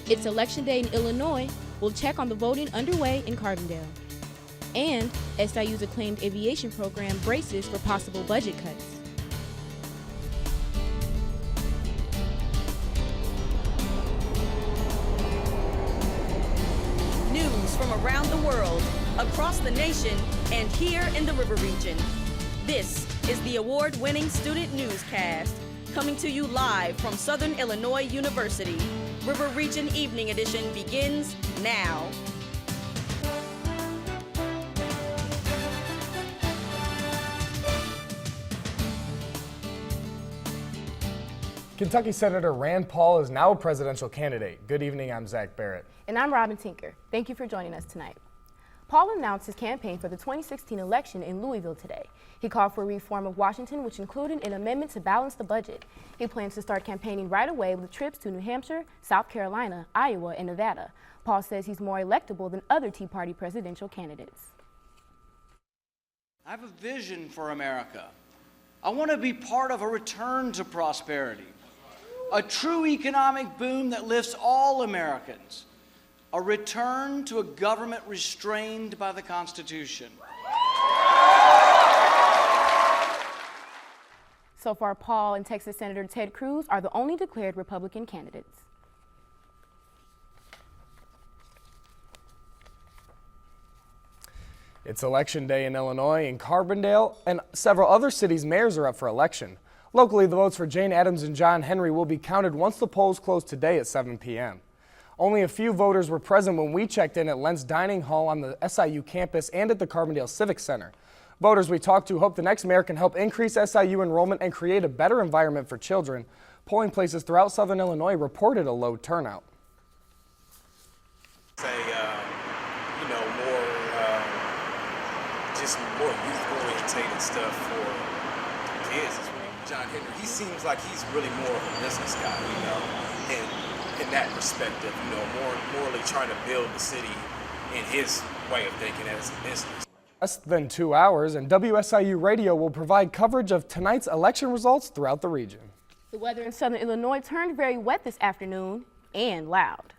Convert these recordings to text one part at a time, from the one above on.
It's Election Day in Illinois. We'll check on the voting underway in Carbondale. And SIU's acclaimed aviation program braces for possible budget cuts. News from around the world, across the nation, and here in the River Region. This is the award-winning Student Newscast, coming to you live from Southern Illinois University. River Region Evening Edition begins now. Kentucky Senator Rand Paul is now a presidential candidate. Good evening, I'm Zach Barrett. And I'm Robin Tinker. Thank you for joining us tonight. Paul announced his campaign for the 2016 election in Louisville today. He called for a reform of Washington, which included an amendment to balance the budget. He plans to start campaigning right away with trips to New Hampshire, South Carolina, Iowa, and Nevada. Paul says he's more electable than other Tea Party presidential candidates. I have a vision for America. I want to be part of a return to prosperity, a true economic boom that lifts all Americans, a return to a government restrained by the Constitution. So far, Paul and Texas Senator Ted Cruz are the only declared Republican candidates. It's Election Day in Illinois, and Carbondale and several other cities' mayors are up for election. Locally, the votes for Jane Addams and John Henry will be counted once the polls close today at 7 p.m. Only a few voters were present when we checked in at Lentz Dining Hall on the SIU campus and at the Carbondale Civic Center. Voters we talked to hope the next mayor can help increase SIU enrollment and create a better environment for children. Polling places throughout Southern Illinois reported a low turnout. Just more youth-orientated stuff for kids. John Henry, he seems like he's really more of a business guy, and in that perspective, more morally trying to build the city in his way of thinking as a business. Less than 2 hours, and WSIU Radio will provide coverage of tonight's election results throughout the region. The weather in Southern Illinois turned very wet this afternoon and loud.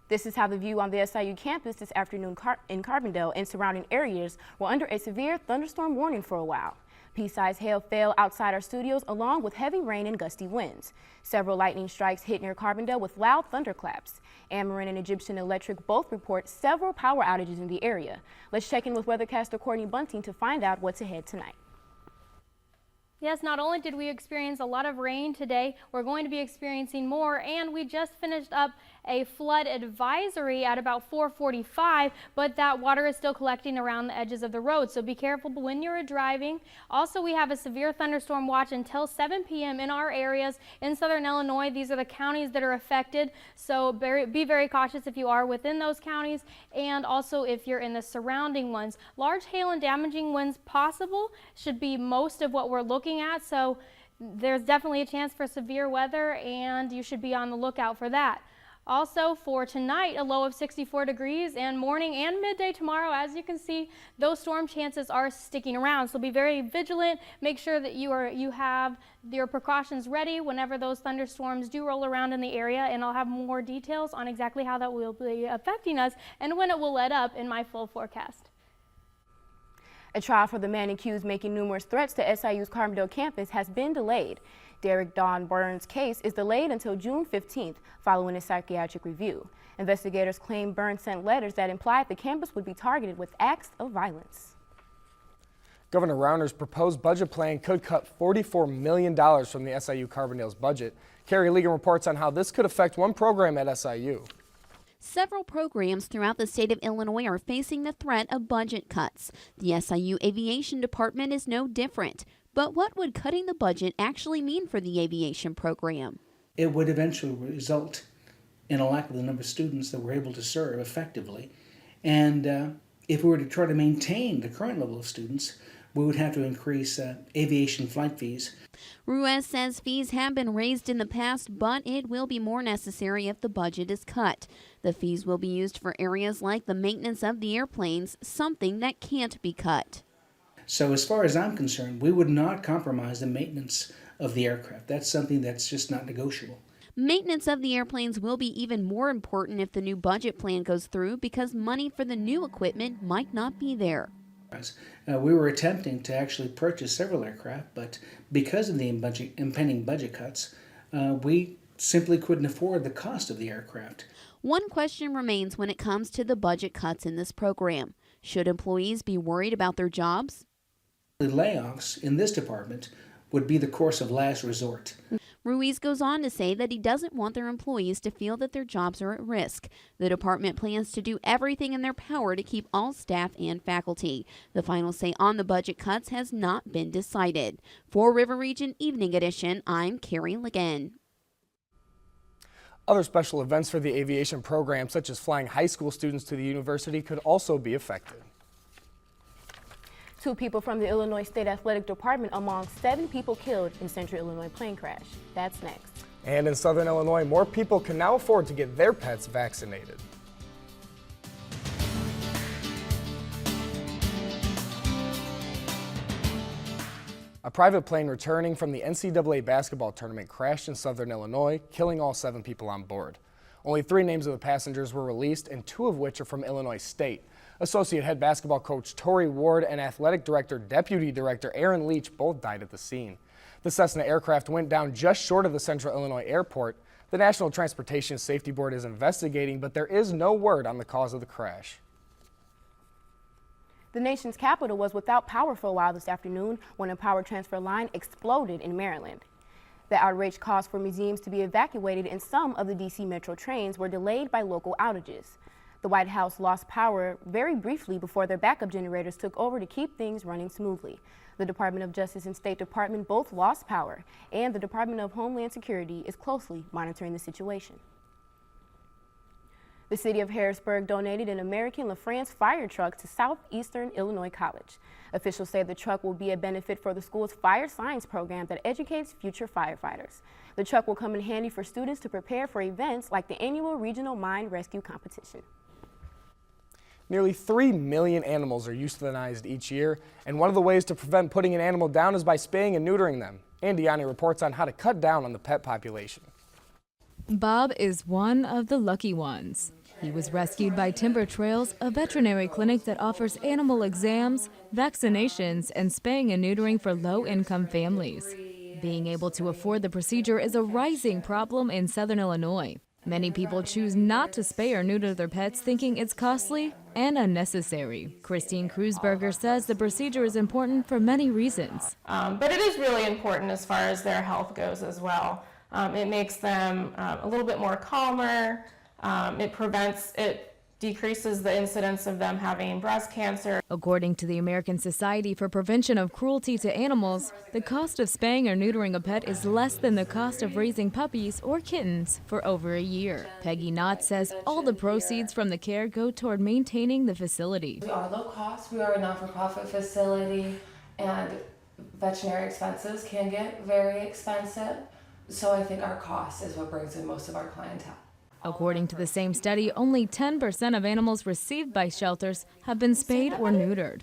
This is how the view on the SIU campus this afternoon in Carbondale and surrounding areas were under a severe thunderstorm warning for a while. Pea-sized hail fell outside our studios along with heavy rain and gusty winds. Several lightning strikes hit near Carbondale with loud thunderclaps. Ameren and Egyptian Electric both report several power outages in the area. Let's check in with weathercaster Courtney Bunting to find out what's ahead tonight. Yes, not only did we experience a lot of rain today, we're going to be experiencing more, and we just finished up a flood advisory at about 4:45, but that water is still collecting around the edges of the road, so be careful when you're driving. Also, we have a severe thunderstorm watch until 7 p.m. in our areas in Southern Illinois. These are the counties that are affected, so be very cautious if you are within those counties, and also if you're in the surrounding ones. Large hail and damaging winds possible should be most of what we're looking at, so there's definitely a chance for severe weather, and you should be on the lookout for that. Also for tonight, a low of 64 degrees, and morning and midday tomorrow, as you can see, those storm chances are sticking around. So be very vigilant. Make sure that you have your precautions ready whenever those thunderstorms do roll around in the area, and I'll have more details on exactly how that will be affecting us and when it will let up in my full forecast. A trial for the man accused making numerous threats to SIU's Carbondale campus has been delayed. Derek Don Burns' case is delayed until June 15th following a psychiatric review. Investigators claim Burns sent letters that implied the campus would be targeted with acts of violence. Governor Rauner's proposed budget plan could cut $44 million from the SIU Carbondale's budget. Carrie Legan reports on how this could affect one program at SIU. Several programs throughout the state of Illinois are facing the threat of budget cuts. The SIU Aviation Department is no different. But what would cutting the budget actually mean for the aviation program? It would eventually result in a lack of the number of students that we're able to serve effectively. And if we were to try to maintain the current level of students, we would have to increase aviation flight fees. Ruiz says fees have been raised in the past, but it will be more necessary if the budget is cut. The fees will be used for areas like the maintenance of the airplanes, something that can't be cut. So as far as I'm concerned, we would not compromise the maintenance of the aircraft. That's something that's just not negotiable. Maintenance of the airplanes will be even more important if the new budget plan goes through because money for the new equipment might not be there. We were attempting to actually purchase several aircraft, but because of the impending budget cuts, we simply couldn't afford the cost of the aircraft. One question remains when it comes to the budget cuts in this program. Should employees be worried about their jobs? The layoffs in this department would be the course of last resort. Ruiz goes on to say that he doesn't want their employees to feel that their jobs are at risk. The department plans to do everything in their power to keep all staff and faculty. The final say on the budget cuts has not been decided. For River Region Evening Edition, I'm Carrie Ligon. Other special events for the aviation program, such as flying high school students to the university, could also be affected. 2 people from the Illinois State Athletic Department among 7 people killed in Central Illinois plane crash. That's next. And in Southern Illinois, more people can now afford to get their pets vaccinated. A private plane returning from the NCAA basketball tournament crashed in Southern Illinois, killing all 7 people on board. Only 3 names of the passengers were released, and 2 of which are from Illinois State. Associate head basketball coach Tori Ward and athletic director Deputy Director Aaron Leach both died at the scene. The Cessna aircraft went down just short of the Central Illinois airport. The National Transportation Safety Board is investigating, but there is no word on the cause of the crash. The nation's capital was without power for a while this afternoon when a power transfer line exploded in Maryland. The outrage caused for museums to be evacuated, and some of the D.C. Metro trains were delayed by local outages. The White House lost power very briefly before their backup generators took over to keep things running smoothly. The Department of Justice and State Department both lost power, and the Department of Homeland Security is closely monitoring the situation. The city of Harrisburg donated an American LaFrance fire truck to Southeastern Illinois College. Officials say the truck will be a benefit for the school's fire science program that educates future firefighters. The truck will come in handy for students to prepare for events like the annual Regional Mine Rescue Competition. Nearly 3 million animals are euthanized each year, and one of the ways to prevent putting an animal down is by spaying and neutering them. Andy Yanni reports on how to cut down on the pet population. Bob is one of the lucky ones. He was rescued by Timber Trails, a veterinary clinic that offers animal exams, vaccinations, and spaying and neutering for low-income families. Being able to afford the procedure is a rising problem in Southern Illinois. Many people choose not to spay or neuter their pets, thinking it's costly and unnecessary. Christine Kreuzberger says the procedure is important for many reasons. But it is really important as far as their health goes as well. It makes them a little bit more calmer. It decreases the incidence of them having breast cancer. According to the American Society for Prevention of Cruelty to Animals, the cost of spaying or neutering a pet is less than the cost of raising puppies or kittens for over a year. Peggy Knott says all the proceeds from the care go toward maintaining the facility. We are low cost, we are a not-for-profit facility, and veterinary expenses can get very expensive. So I think our cost is what brings in most of our clientele. According to the same study, only 10% of animals received by shelters have been spayed or neutered.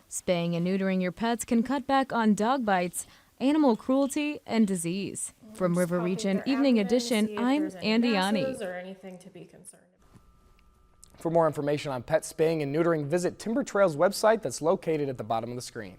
Spaying and neutering your pets can cut back on dog bites, animal cruelty, and disease. From River Region Evening Edition, I'm Andy Yanni. For more information on pet spaying and neutering, visit Timber Trails website that's located at the bottom of the screen.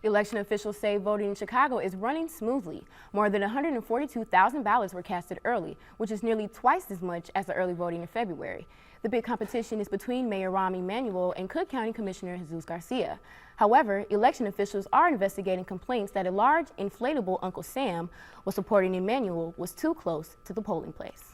Election officials say voting in Chicago is running smoothly. More than 142,000 ballots were casted early, which is nearly twice as much as the early voting in February. The big competition is between Mayor Rahm Emanuel and Cook County Commissioner Jesus Garcia. However, election officials are investigating complaints that a large inflatable Uncle Sam was supporting Emanuel was too close to the polling place.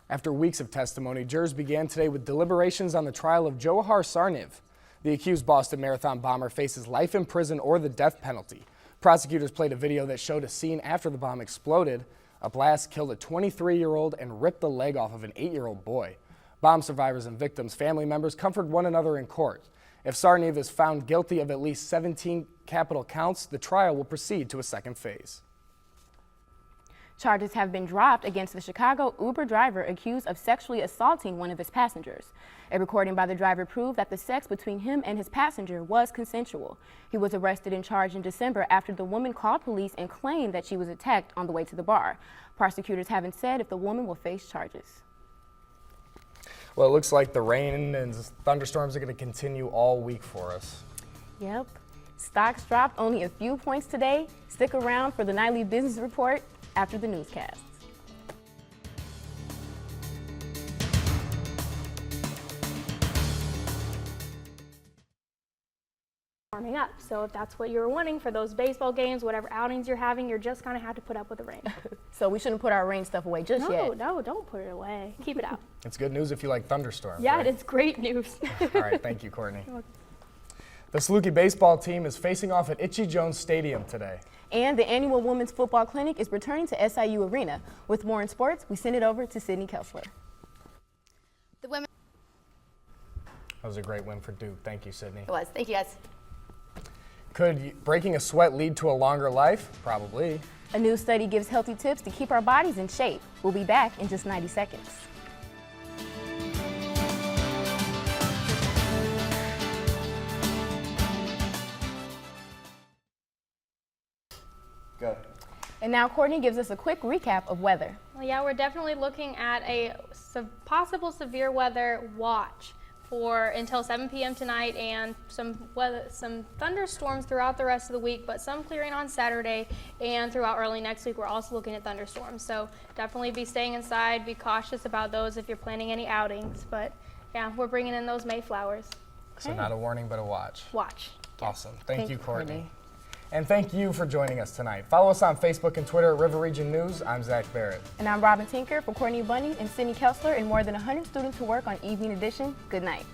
After weeks of testimony, jurors began today with deliberations on the trial of Johar Tsarnaev. The accused Boston Marathon bomber faces life in prison or the death penalty. Prosecutors played a video that showed a scene after the bomb exploded. A blast killed a 23-year-old and ripped the leg off of an 8-year-old boy. Bomb survivors and victims' family members comfort one another in court. If Tsarnaev is found guilty of at least 17 capital counts, the trial will proceed to a second phase. Charges have been dropped against the Chicago Uber driver accused of sexually assaulting one of his passengers. A recording by the driver proved that the sex between him and his passenger was consensual. He was arrested and charged in December after the woman called police and claimed that she was attacked on the way to the bar. Prosecutors haven't said if the woman will face charges. Well, it looks like the rain and thunderstorms are going to continue all week for us. Yep. Stocks dropped only a few points today. Stick around for the nightly business report after the newscast. Warming up. So if that's what you're wanting for those baseball games, whatever outings you're having, you're just going to have to put up with the rain. So we shouldn't put our rain stuff away just yet. No, don't put it away. Keep it out. It's good news if you like thunderstorms. Yeah, right? it's great news. All right, thank you, Courtney. The Saluki baseball team is facing off at Itchy Jones Stadium today. And the annual Women's Football Clinic is returning to SIU Arena. With more in sports, we send it over to Sydney Kessler. The women. That was a great win for Duke. Thank you, Sydney. It was. Thank you, guys. Could breaking a sweat lead to a longer life? Probably. A new study gives healthy tips to keep our bodies in shape. We'll be back in just 90 seconds. Go. And now Courtney gives us a quick recap of weather. Well, yeah, we're definitely looking at a possible severe weather watch for until 7 p.m. tonight, and some thunderstorms throughout the rest of the week, but some clearing on Saturday and throughout early next week. We're also looking at thunderstorms, so definitely be staying inside. Be cautious about those if you're planning any outings. But yeah, we're bringing in those Mayflowers. So not a warning, but a watch. Watch. Awesome. Thank you, Courtney. And thank you for joining us tonight. Follow us on Facebook and Twitter at River Region News. I'm Zach Barrett. And I'm Robin Tinker for Courtney Bunny and Sydney Kessler and more than 100 students who work on Evening Edition. Good night.